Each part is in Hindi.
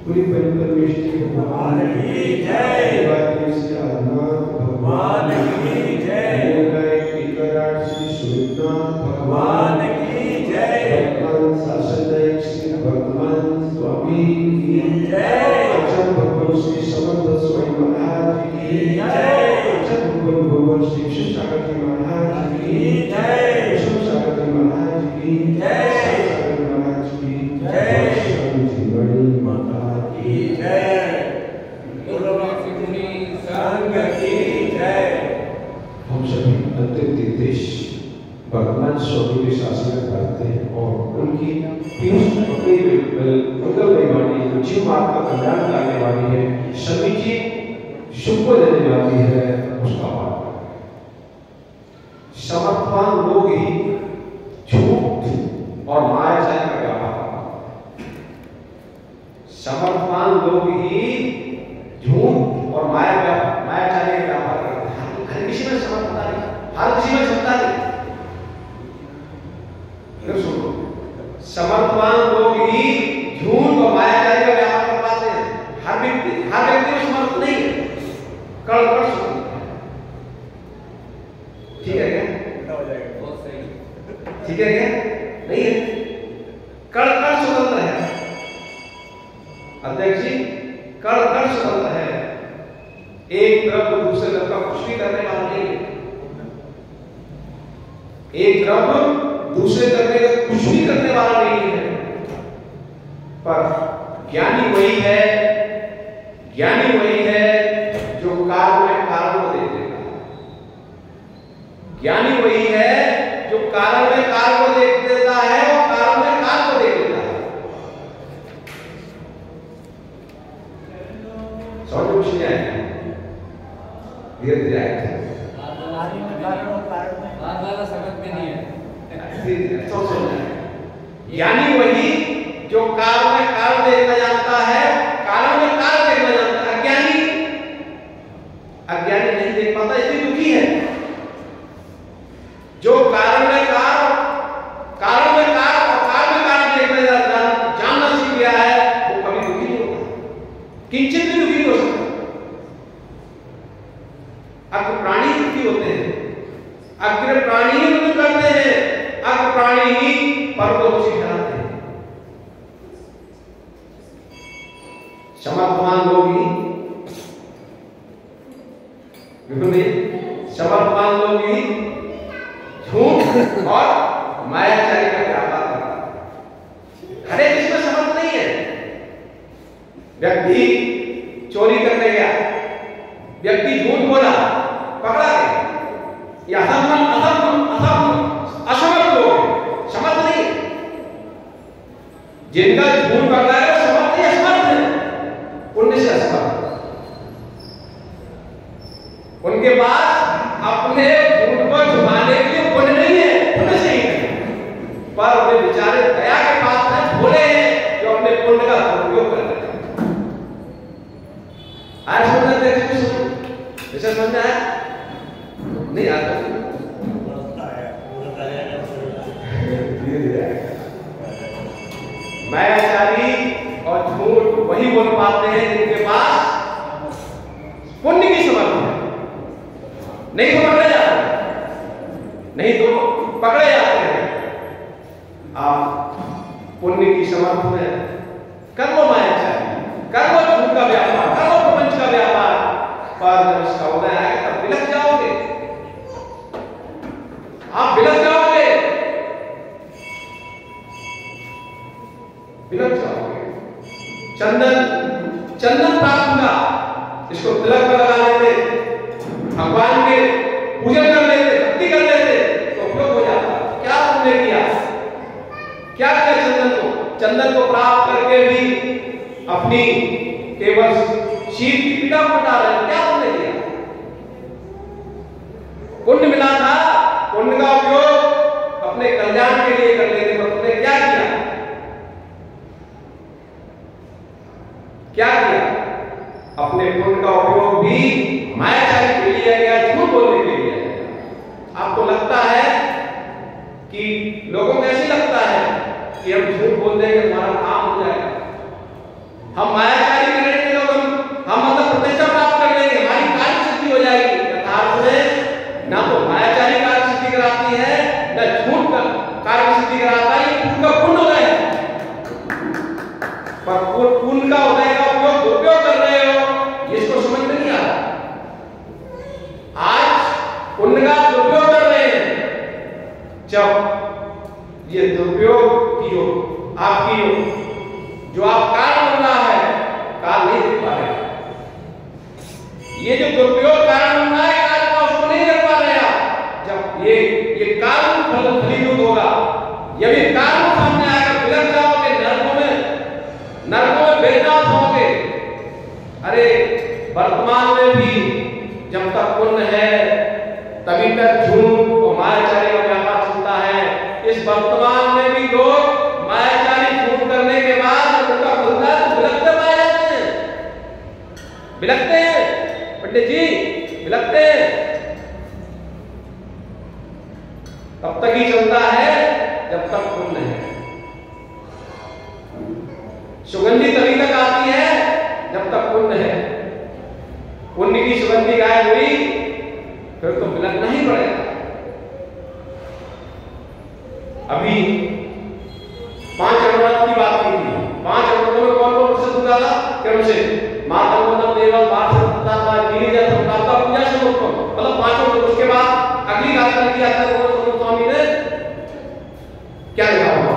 पूरी परमेश्वर भगवान की जय, भगवान की जय, भगवान की जय, शासनदायक श्री भगवान स्वामी की जय, भगवान श्री समर्थ स्वामी महाराज की जय, भगवान श्री शिवसागर महाराज की जय, शिवसागर महाराज की जय, महाराज की जय, बड़ी माता की जय, संघ की जय। हम सभी अत्यंत देश भगवान स्वामी के शासन करते हैं और उनकी मंगलमय वाणी जीव आत्मा का कल्याण लाने वाली है, सभी की सुख को देने वाली है, उसका पाठ। समर्थवान लोग ही झूठ और मायाजाल का व्यापार, समर्थवान लोग ही झूठ और मायाजाल का व्यापार करते हैं। हर किसी में समर्थता नहीं, हर किसी में क्षमता नहीं। समर्थवान लोग ही झूठ और मायाजाल का व्यापार कर पाते हैं। हर व्यक्ति में समर्थ नहीं है, कड़ सकती है। ठीक है क्या? बहुत सही। ठीक है क्या? नहीं है, कड़ स्वतंत्र है। अध्यक्ष जी, कड़ स्वतंत्र है। एक द्रव्य दूसरे द्रव्य का कुछ भी करने वाला नहीं है। एक द्रव्य दूसरे द्रव्य का कुछ भी करने वाला नहीं है। पर ज्ञानी वही है जो कार्य में कारण को देख लेता है। ज्ञानी वही है जो कारण में कार्य को देख देता है और कारण में कार्य को देख लेता है। समझ कुछ नहीं आएगा, धीरे धीरे आएगा। समझ में नहीं है। ज्ञानी वही जो कारण में कारण देखना जानता है, कारण में कारण देखना जानता है। अज्ञानी नहीं देख पाता, इसलिए दुखी है। जो कारण में कारण और कारण में कारण देखना जानना सीख गया है, वो कभी दुखी नहीं होता, किंचित भी दुखी नहीं हो सकता। अग्र प्राणी दुखी होते हैं, अग्र प्राणी दुखी करते हैं, अग्र प्राणी ही पर को दोषी ठहराते हैं। समर्थवान लोग ही झूठ और मायाचारी का व्यापार करता है। हर एक इसमें समर्थ नहीं है। व्यक्ति चोरी करने गया, व्यक्ति झूठ बोला, पकड़ा गया, या असमर्थ लोग, समर्थ नहीं। जिनका झूठ पकड़ा है समर्थ है, असमर्थ है, पुण्य से असमर्थ। उनके पास अपने झूठ को छुपाने के लिए पुण्य नहीं है, पुण्य से ही है। पर वे बेचारे दया के पास है, भोले हैं जो अपने पुण्य का उपयोग कर रहे हैं। आज समझना देखिए, ऐसा समझना है नहीं आता। मायाचारी और झूठ वही बोल पाते हैं जिनके पास पुण्य की समर्थ है। नहीं तो पकड़े जाते हैं, आप पुण्य की समर्थ में कर लो मायाचारी, कर लो झूठ का व्यापार, कर लो प्रपंच का व्यापार, पर जब इसका उदय आएगा तब बिलख जाओगे, आप बिलख जाओगे, बिलख जाओगे। चंदन प्राप्त हुआ, इसको तिलक पर लगा लेते, भगवान के पूजन कर लेते, भक्ति कर लेते, तो उपयोग हो जाता। क्या तुमने किया? क्या किया चंदन को प्राप्त करके भी अपनी केवल शीत की पीड़ा को हटा रहे? क्या तुमने किया? पुण्य मिला था, पुण्य का उपयोग अपने कल्याण के लिए कर लेते, तो तुमने क्या किया? अपने पुण्य का उपयोग भी मायाचारी के लिए गया, झूठ बोलने के लिए। आपको लगता है कि लोगों को ऐसे लगता है कि हम झूठ बोल देंगे हमारा काम हो जाएगा, पर पुण्य का उदय का उपयोग दुरुपयोग कर रहे हो, इसको समझ में नहीं आ रहा। आज पुण्य का दुरुपयोग कर रहे हैं, जब ये दुरुपयोग की जो आप कारण बन रहा है, काल नहीं देख पा रहे। ये जो दुरुपयोग कारण बन रहा है, काल का उसको नहीं देख पा रहे आप। जब ये कारण फलीभूत होगा, यदि कारण सामने आएगा, बिलक जाओगे नरकों में बेदास होगे। अरे वर्तमान में भी जब तक पुण्य है तभी तक झूठ और मायाचारी का व्यापार चलता है। इस वर्तमान में भी लोग मायाचारी झूठ करने के बाद उनका खुलता है तो बिलकते पाए जाते हैं, बिलकते हैं पंडित जी, बिलकते हैं। तब तक ही चलता है जब तक पुण्य है। सुगंधी तभी तक आती है जब तक पुण्य है। पुण्य की सुगंधी गायब हुई फिर तो बिलकना ही पड़ेगा। अभी 5 अमृत की बात की थी। 5 अमृतों में कौन कौन प्रसिद्ध हुआ था? क्रम से माता देवल पूजा से मतलब 5। उसके बाद अगली गाथा की स्वामी ने क्या लिखा हुआ?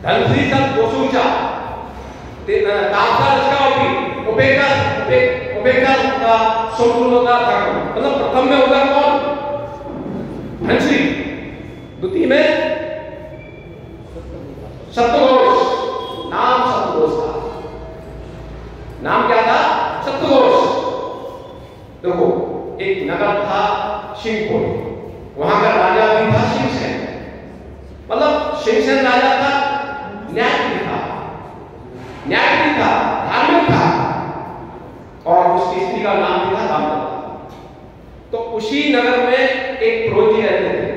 धनश्री सब दोषूचा उपेक्षा संपूर्णता था। मतलब प्रथम में होगा कौन? धनश्री। द्वितीय में सप्तघोष। नाम सप्तघोष था। नाम क्या था? सप्तघोष। देखो एक नगर था शिवपुर, वहां का राजा भी था शिवसेन। मतलब शिवसेन राजा था, न्याय था, धार्मिक था, और उसकी स्त्री का नाम भी था रामलला। तो उसी नगर में एक प्रोजी रहते थे,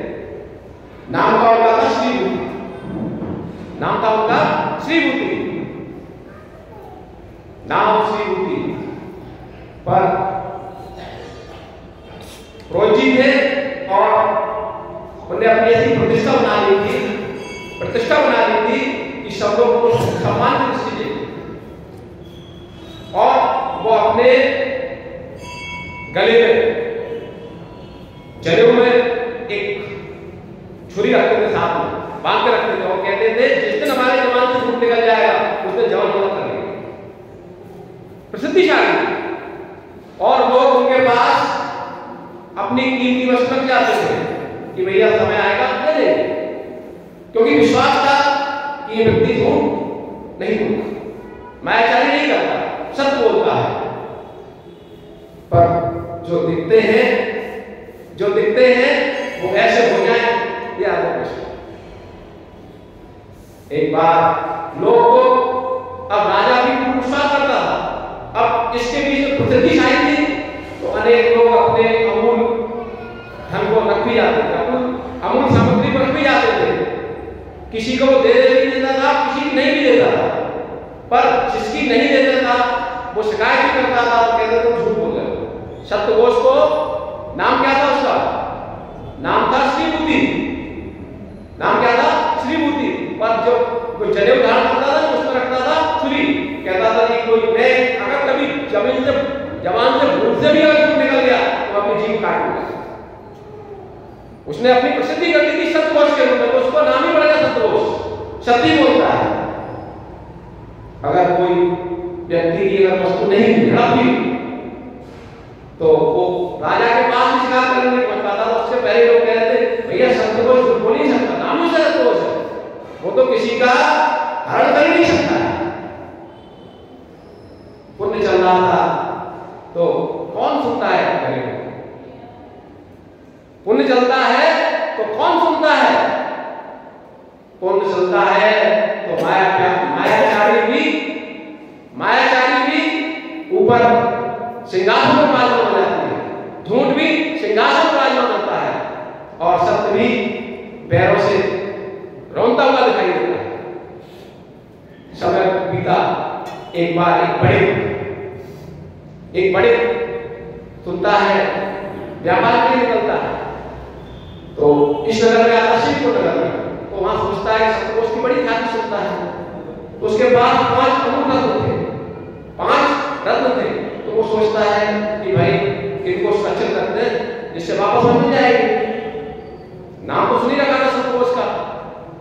नाम का उनका था श्रीभूति। नाम था उनका श्रीभूति, नाम श्रीभूति। पर प्रोजी थे और उन्हें अपनी ऐसी प्रतिष्ठा बना ली थी कि सब लोग को सम्मान की दृष्टि देते, और वो अपने गले में जनेऊ में एक छुरी रखते थे, साथ में बांध के रखते थे। वो कहते थे जिस दिन हमारे जवान से झूठ निकल जाएगा उस दिन जवान होना करेंगे। प्रसिद्धिशाली, और लोग उनके पास अपनी कीमती वस्तु रख जाते थे कि भैया समय आएगा दे देंगे, क्योंकि विश्वास था कि ये व्यक्ति झूठ नहीं बोलता, मायाचारी नहीं करता, सत्य बोलता है। पर जो दिखते हैं वो ऐसे हो जाए, ये आपको प्रश्न। एक बार लोग को, अब राजा भी विश्वास करता था। अब इसके बीच में प्रसिद्धि छाई थी, तो अनेक लोग अपने अमूल धन को रख भी जाते थे, अमूल सामग्री पर रख भी जाते थे। किसी को वो दे देता था, किसी को नहीं भी देता था। पर जिसकी नहीं देता था वो शिकायत भी करता था, तो कहते थे झूठ बोल रहे हो। सप्तघोष को नाम क्या था? उसका नाम था श्रीभूति। नाम क्या था? श्रीभूति। पर जो जनेऊ धारण करता था उसमें रखता था छुरी। कहता था कि कोई मैं अगर कभी जवान से भूल से भी अगर कुछ निकल गया तो अपनी जीभ काट लूंगा। उसने अपनी प्रसिद्धि कर दी थी सप्तघोष के रूप में, तो उसको नाम ही पड़ेगा सप्तघोष। सत्य बोलता है। अगर कोई व्यक्ति की अगर वस्तु नहीं झड़पी तो वो राजा के पास शिकार करने नहीं पहुंच पाता था। उससे पहले लोग कहते थे भैया सप्तघोष झूठ बोल नहीं सकता, नाम ही सप्तघोष है, वो तो किसी का हरण कर ही नहीं सकता। पुण्य चल रहा था तो कौन सुनता है? पुण्य चलता है तो कौन सुनता है? पुण्य चलता है तो मायाचारी भी ऊपर सिंहासन पर विराजमान हो जाती है, झूठ भी सिंहासन पर विराजमान होता है, और सत्य भी पैरों से रोता हुआ दिखाई देता है। समय बीता, एक बार एक बड़े सुनता है, व्यापार के लिए निकलता है, तो इस नगर में आता, शिवपुर नगर में, तो वहां सोचता है शतकोष की बड़ी ख्याति सुनता है। तो उसके पास 5 अमूल रत्न थे, 5 रत्न थे। तो वो सोचता है कि भाई इनको सुरक्षित रख दे, जिससे वापस मिल जाएगी। नाम तो सुनी रखा था शतकोष का।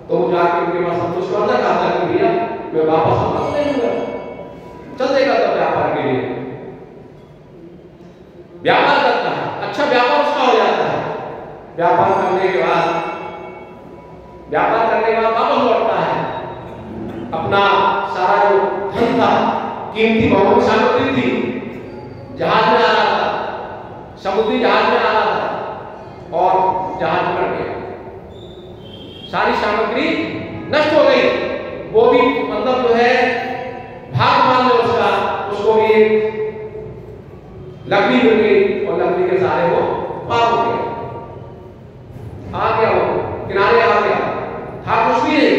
तो वो जाके उनके पास संतोष को अंदर कहा था कि भैया मैं वापस वापस ले लूंगा, चल देगा तब व्यापार के लिए। व्यापार करता है, अच्छा व्यापार उसका हो जाता है। व्यापार करने के बाद वापस लौटता है। अपना सारा जो धन था, कीमती बहुमूल्य सामग्री थी, जहाज में आ रहा था, समुद्री जहाज में आ रहा था और जहाज पलट गया। सारी सामग्री नष्ट हो गई। वो भी मतलब जो है भाग मान लो उसको भी लकड़ी मिल गई और लकड़ी के सहारे वो पार हो गया, आ गया, वो किनारे आ गया। था कुछ भी नहीं,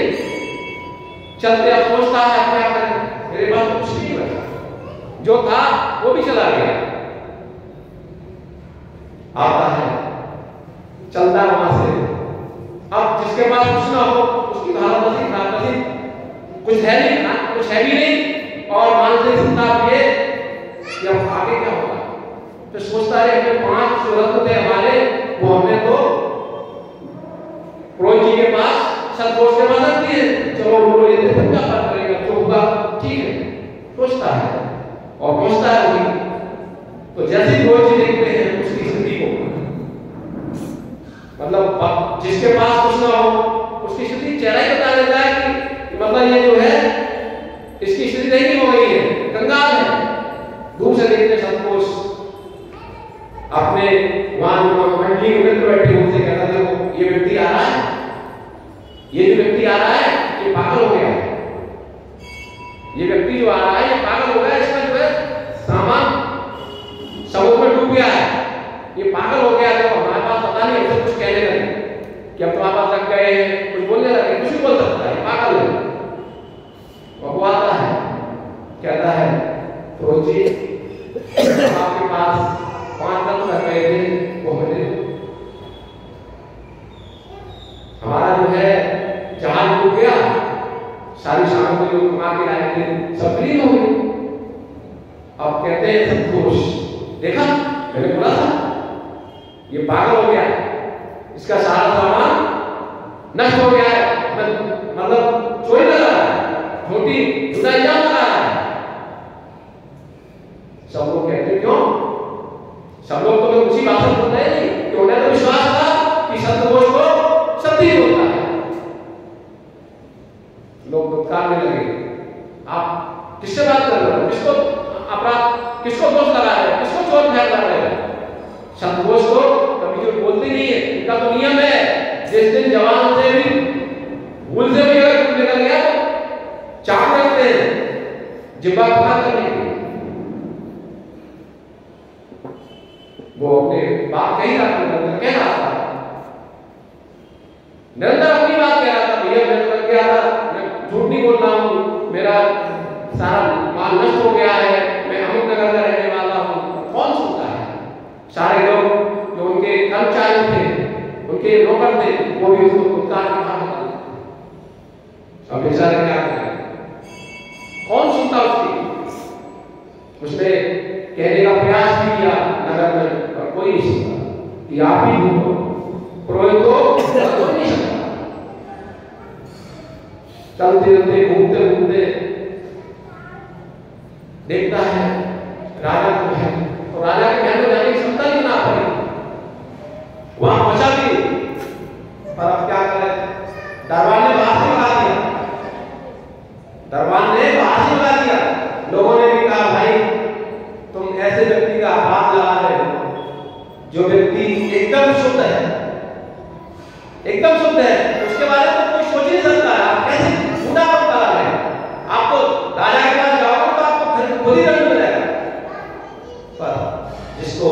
चलते अब सोचता है क्या करें, मेरे पास कुछ नहीं बचा, जो था वो भी चला गया। आता है, चलता है वहां से। अब जिसके पास कुछ ना हो उसकी हालत ऐसी खराब थी, कुछ है नहीं, कुछ है भी नहीं, और मानसिक चिंता ये कि अब आगे क्या होगा। तो सोचता है कि 5 रत्न थे हमारे, वो हमने तो पुरोहित जी के पास शतकोष के मदद दिए, चलो उनको ये देखो क्या बात करेगा, जो होगा ठीक है, सोचता है और पहुंचता है वहीं। तो जैसे ही पुरोहित जी देखते हैं उसकी स्थिति को, मतलब जिसके पास कुछ ना हो उसकी स्थिति चेहरा ही बता देता है कि मतलब ये जो है इसकी स्थिति नहीं हो गई है, कंगाल है। दूर से देखते शतकोष अपने वहां मंडली के मित्र बैठे उनसे कहता था ये व्यक्ति आ रहा है, ये जो व्यक्ति आ रहा है ये पागल हो गया है, ये व्यक्ति जो आ रहा है ये पागल हो गया है, इसका जो है सामान समुद्र में डूब गया है, ये पागल हो गया है। तो हमारे पास पता नहीं, हमसे कुछ कहने लगे कि अब तुम्हारे पास लग गए हैं, कुछ बोलने लगे, कुछ भी बोल सकता है, पागल है। और वो आता है, कहता है पुरोहित जी आपके पास 5 रत्न रख गए थे, वो हमें हमारा जो है जहाज डूब गया, सारी सामग्री जो कमा के लाए थे सब विलीन हो गई। अब कहते हैं संतोष, देखा मैंने बोला था ये पागल हो गया, इसका सारा सामान नष्ट हो गया है, मतलब चोरी लगा रहा है, छोटी जुदा इल्जाम लगा रहा है। सब लोग कहते क्यों, सब लोग तो उसी बात से बोलते हैं कि उन्हें तो विश्वास था कि शतकोष को सत्य बोलता है। लोग दुत्कारने लगे, आप किससे बात कर रहे हो, किसको अपराध, किसको दोष लगा रहे हो, किसको चोट फैला रहे हो। शतकोष को कभी जो बोलते नहीं है, इनका तो नियम है, जिस दिन जवान से भी भूल से भी अगर कुछ निकल गया तो चाक रखते हैं जिब्बा पकड़ करने के। वो अपने बात कह रहा था, निरंतर अपनी बात कह रहा था, भैया मैं तो गया था, मैं झूठ नहीं बोल रहा हूँ, मेरा सारा माल नष्ट हो गया है, मैं अमृत नगर का रहने वाला हूँ। कौन सुनता है, सारे लोग जो उनके कर्मचारी थे, उनके नौकर थे, वो भी उसको उत्कार के बाहर निकाल देते। अब बेचारे क्या करें, कौन सुनता उसकी। उसने कहने का प्रयास भी किया नगर में, और कोई नहीं सुनता कि आप ही ढूंढो, पुरोहित को नहीं सकता। चलते चलते घूमते घूमते देखता है राजा को है, और राजा के महल में जाने की क्षमता नहीं बना पाई, वहां पहुंचा भी, पर अब क्या करे, दरबार ने बाहर से भगा दिया, दरबार ने बाहर से भगा दिया। लोगों ने भी कहा भाई तुम ऐसे व्यक्ति का हाथ लगा रहे हो जो व्यक्ति एकदम शुद्ध है, एकदम शुद्ध है, उसके बारे में कोई सोच नहीं सकता, आप कैसे झूठा मत लगा रहे हैं। आप तो राजा के पास जाओगे तो आपको खुद ही दंड मिलेगा। पर जिसको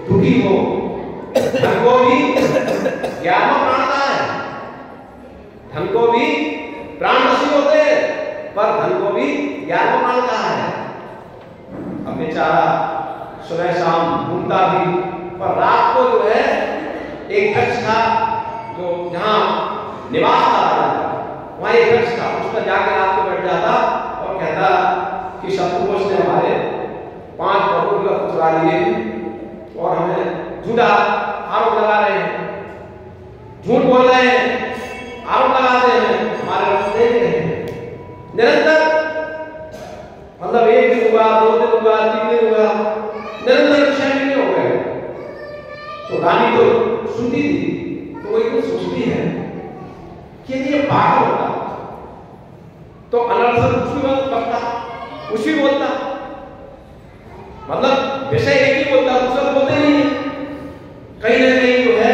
दुखी हो, धन को भी ज्ञान में प्राण का है, धन को भी प्राण नशी होते हैं, पर धन को भी ज्ञान में प्राण का है। अब बेचारा सुबह शाम घूमता भी, पर रात को जो है एक कक्ष था जो जहां निवास था वहां एक वृक्ष था, उस पर जाकर रात को बैठ जाता और कहता कि शत्रुघ्न ने हमारे 5 प्रभु का चुरा लिए और हमें झूठा आरोप लगा रहे हैं, झूठ बोल रहे हैं, आरोप लगाते हैं, हमारे रक्त दे रहे हैं निरंतर। मतलब 1 दिन हुआ, 2 दिन हुआ, 3 दिन हुआ, निरंतर विषय नहीं हो गए। तो रानी तो सुनती थी, तो वो एकदम सोचती है कि ये पागल होता तो अनर्थ कुछ भी बोलता, कुछ भी बोलता, मतलब विषय एक ही बोलता, दूसरा बोलते नहीं है। कहीं ना कहीं जो है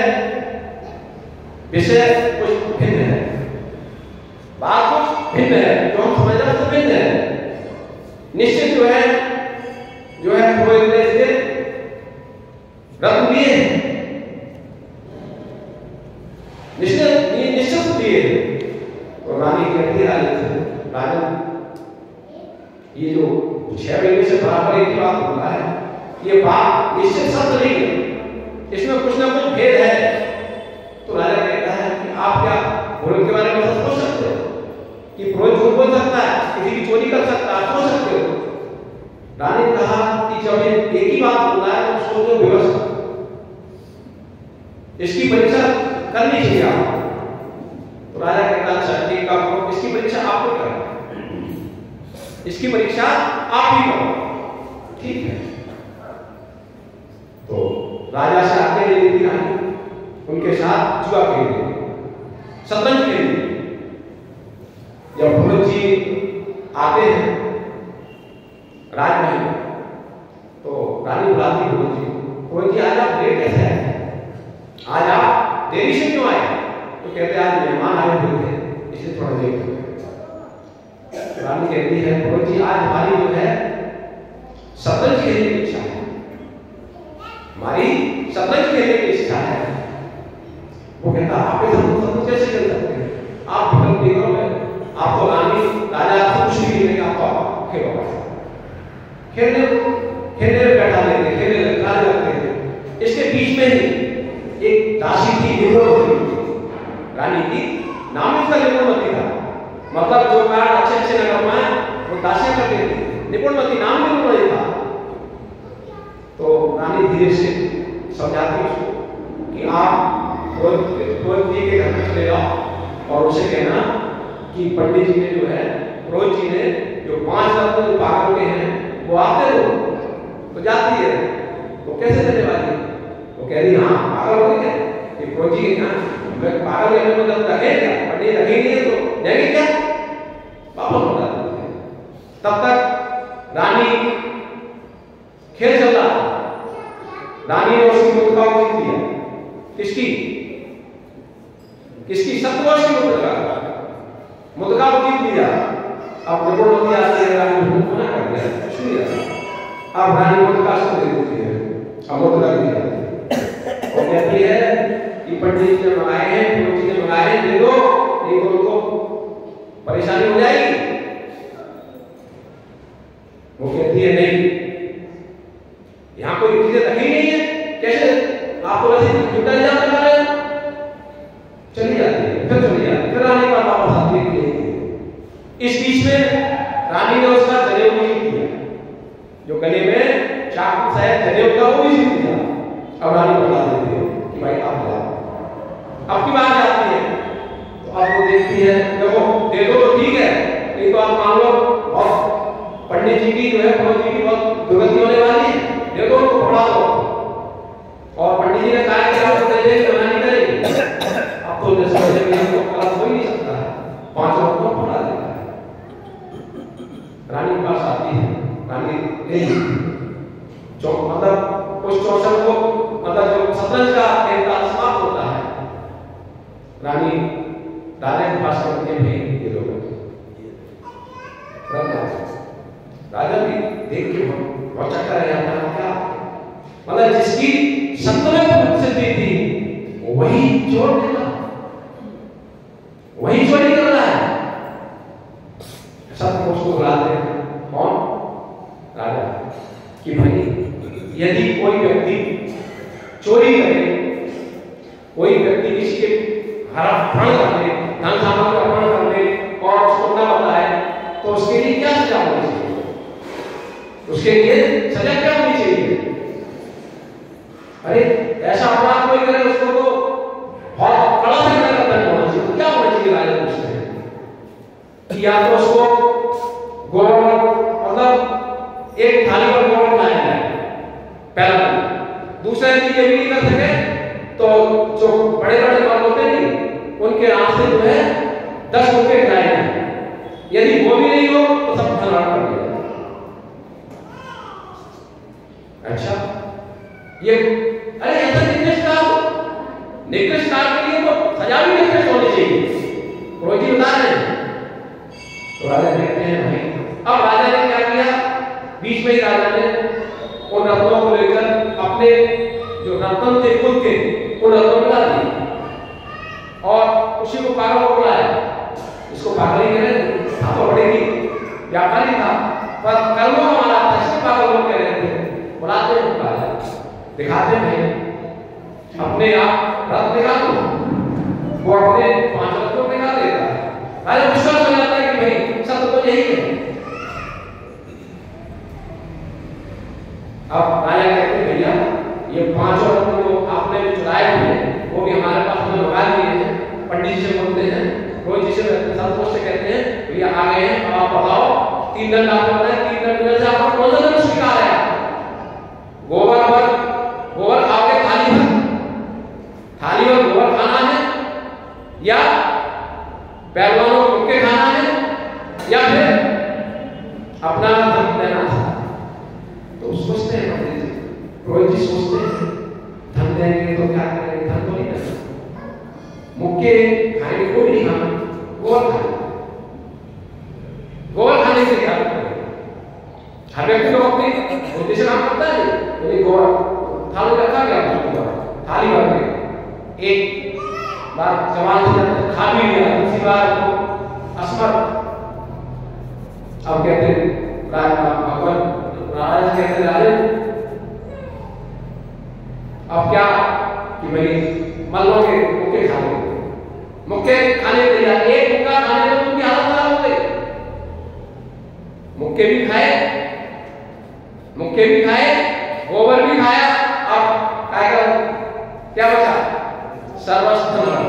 विषय कुछ भिन्न है, बात कुछ भिन्न है, जो हम समझ रहे हैं तो भिन्न है। निश्चित जो है पुरोहित ने इसे रत्न दिए, निश्चित दिए। तो रानी कहती है राजन, ये जो 6 महीने से बराबर एक बात हो रहा है, ये बात निश्चित सत्य नहीं है, इसमें कुछ ना कुछ भेद है। तो राजा कहता है कि आप क्या पुरोहित के बारे में सोच सकते हो कि पुरोहित झूठ बोल सकता है, किसी की चोरी कर सकता है, सोच सकते हो? रानी ने कहा कि जब ये एक ही बात बोल रहा है तो सोचो व्यवस्था, इसकी परीक्षा करनी चाहिए आप। तो राजा कहता है अच्छा ठीक है, इसकी परीक्षा आपको करना, इसकी परीक्षा आप ही करो, ठीक है। तो राजा से आज्ञा ले ली रानी, उनके साथ जुआ खेलने, शतरंज खेलने। जब पुरोहित जी आते हैं राजमहल, तो रानी बुलाती पुरोहित जी, पुरोहित जी आज आप लेट कैसे आए, आज आप देरी से क्यों आए? तो कहते हैं आज मेहमान आए हुए थे इसलिए थोड़ा लेट हो गया। रानी कहती है पुरोहित जी आज हमारी जो है शतरंज खेलने की इच्छा है, हमारी शतरंज खेलने की इच्छा है। वो कहता आप शतरंज कैसे खेल सकते हैं, आप विकल्प दे दो, आप तो रानी राजा आपसे कुछ नहीं खेलेंगे, आप खेलो, खेलने में बैठा लेते, खेलने लगते थे। इसके बीच में ही एक दासी थी, रानी की नाम इसका निपुणमती था, मतलब जो कार्ड अच्छे न करवाए वो दासियां करती थी, निपुणमती नाम निपुणमती था। तो रानी धीरे से समझाती उसको कि आप पुरोहित जी के घर में चले जाओ और उसे कहना कि पंडित जी ने जो है, पुरोहित जी ने जो 5 रत्न जो पागल के हैं वो आप दे दो। तो जाती है, तो कैसे देने वाली? वो कह रही हाँ पागल हो गए कि पुरोहित जी हाँ पागल है, मतलब रखे क्या, पंडित रखे नहीं है तो देंगे क्या, वापस लौटा देते हैं। तब तक रानी खेल चल रहा था, रानी ने उसकी मुद्रा को जीत लिया। किसकी शत्रुवश की मुद्रा को जीत लिया। अब निपुणमती आती है, रानी ने मना कर दिया, कुछ नहीं रहा। अब रानी मुद्रा से दे देती है, अब मुद्रा दी जाती है और कहती है कि पंडित जी ने मंगाए हैं, पुरोहित जी ने मंगाए हैं, दे दो, नहीं तो उनको परेशानी हो जाएगी। वो कहती है नहीं, यहाँ कोई चीजें रखी नहीं है, कैसे आपको वैसे जुटा जाता है, चली जाती है, फिर चली जाती है, फिर रानी का वापस आती है। इस बीच में रानी ने उसका जनेऊ भी किया, जो गले में चाकू शायद जनेऊ का वो भी जीत लिया। अब रानी बता देती है कि भाई आप जाओ, अब की बात आती है। तो अब वो देखती है, देखो दे दो तो ठीक है, नहीं तो आप मान लो और पंडित जी की जो है, पुरोहित जी की बहुत दुर्गति होने वाली है, दे दो उनको पढ़ा दो। और पंडित जी ने कहा कि आप तो दे बनानी करेंगे, अब तो जैसे हमको कलम हो ही नहीं सकता है, 5 लोगों को पढ़ा देता है। रानी के पास आती है, रानी मतलब उस 64 को, मतलब जो शतरंज का खेल का समाप्त होता है, रानी राजा के पास करती है, भाई ये लोग राजा भी देख के बहुत चक्कर है, क्या मतलब जिसकी 70% सिद्धि थी वही चोर देगा, वही चोरी कर रहा है। सब उसको बुलाते हैं, कौन? राजा, कि भाई यदि कोई व्यक्ति चोरी करे, कोई व्यक्ति किसी के हरण करे, उसके लिए सजा क्या होनी चाहिए? अरे ऐसा अपराध कोई करे उसको तो बहुत कड़ा से दंड होना चाहिए। तो क्या होना चाहिए? राजा पूछते हैं कि या तो उसको गोबर मतलब एक थाली पर गोबर लाया जाए पहला। दूसरा यदि ये भी नहीं कर सके तो जो बड़े बड़े मर्द होते हैं उनके नाम से जो है 10 रुपए खिलाए जाए। यदि वो भी नहीं हो तो सब धनराट कर दिया। अच्छा ये अरे ऐसा निकृष्ट कार्य के लिए तो सजा भी निकृष्ट होनी चाहिए। पुरोहित जी बता रहे हैं। तो राजा कहते हैं भाई, अब राजा ने क्या किया? बीच में ही राजा ने उन रत्नों को लेकर अपने जो रत्न थे खुद के उन रत्नों में डाल दिए और उसी को पागल को बुलाया। इसको पागल ही कह था तो बड़े ही व्यापारी था पर कर्मों वाला था, इसके पागल लोग कह रहे थे। बुलाते हैं राजा, दिखाते हैं अपने आप रत्न दिखा दो। वो अपने 5 रत्नों में डाल देता है। राजा विश्वास हो जाता है कि भाई सत्य तो यही है। अब राजा कहते हैं भैया ये 5 रत्न जो आपने चुराए हुए वो भी हमारे पास में लगा दिए हैं। पंडित जी से बोलते हैं, रोज जी से संतोष से कहते हैं भैया आ गए हैं, अब आप बताओ 3 दंड आपने बताया, 3 दंड में से आपको कौन सा दंड स्वीकार है? गोबर खाओगे थाली भर गोबर खाना है या पहलवानों को मुक्के खाना है या फिर अपना धन देना है? तो सोचते हैं पंडित जी, रोहित जी सोचते हैं धन देंगे तो क्या करेंगे? धन तो नहीं देना, मुक्के खाएंगे कोई नहीं खाना, गोबर खाने से क्या करेंगे? हर व्यक्ति तो अपनी उद्देश्य काम करता है। यदि गोबर थाली रखा गया थाली भर में एक बार सवाल खा भी लिया, दूसरी बार असमर्थ। अब कहते हैं भगवान राजा कहते राजे अब क्या कि भाई मान लो के मुक्के खा लोगे, मुक्के खाने के लिए एक मुक्का खाने में उनकी हालत खराब हो गई। मुक्के भी खाए गोबर भी खाया, अब क्या बचा? सर्वस्व धन।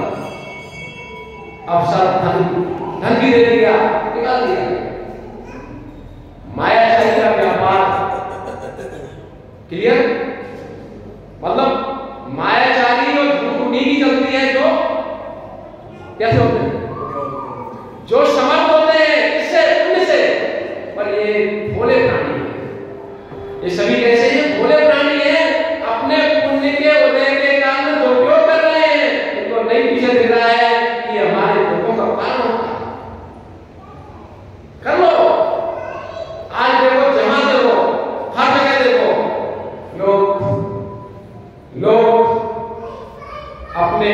अब धन भी दे दिया, निकाल दिया। मायाचारी का व्यापार क्लियर? मतलब मायाचारी और झूठ उन्हीं की चलती है जो कैसे होते हैं? जो समर्थ होते हैं किससे? पुण्य से। पर ये भोले प्राणी हैं, ये सभी कैसे हैं? भोले प्राणी हैं। अपने पुण्य के उदय के कारण जो उपयोग कर रहे हैं इनको नहीं पीछे दिख रहा है कि हमारे दुखों का कारण होता है। कर लो, आज देखो जहां देखो हर जगह देखो लोग अपने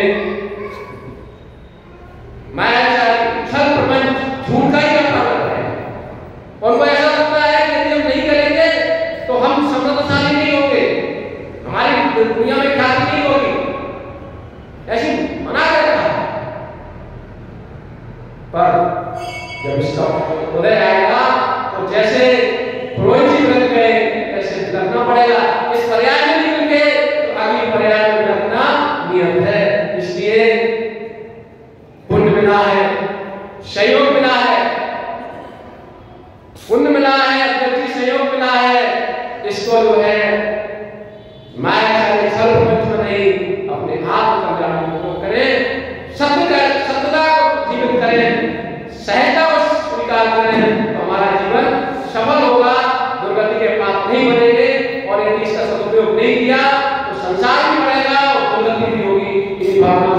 मायाचारी छल प्रपंच झूठ का ही व्यापार कर रहे हैं। उनको ऐसा लगता है कि यदि हम नहीं करेंगे तो हम समृद्धशाली नहीं होंगे, हमारी दुनिया में ख्याति नहीं होगी, ऐसी मना कर रहा है। पर जब इसका उदय आएगा तो जैसे पुरोहित जी बन गए ऐसे लगना पड़ेगा। इस पर्याय में नहीं मिल गए तो अगली पर्याय में लगना नियत है। इसलिए पुण्य मिला है, सहयोग मिला है, पुण्य मिला है, व्यक्ति सहयोग मिला है। इसको जो है मायाचारी छल प्रपंच में नहीं, अपने आत्म कल्याण को करें, सत्यता को जीवित करें, सहजता को स्वीकार करें तो हमारा जीवन सफल होगा, दुर्गति के पात्र नहीं बनेंगे। और यदि इसका सदुपयोग नहीं किया तो संसार भी बढ़ेगा और दुर्गति भी होगी। इसी भावना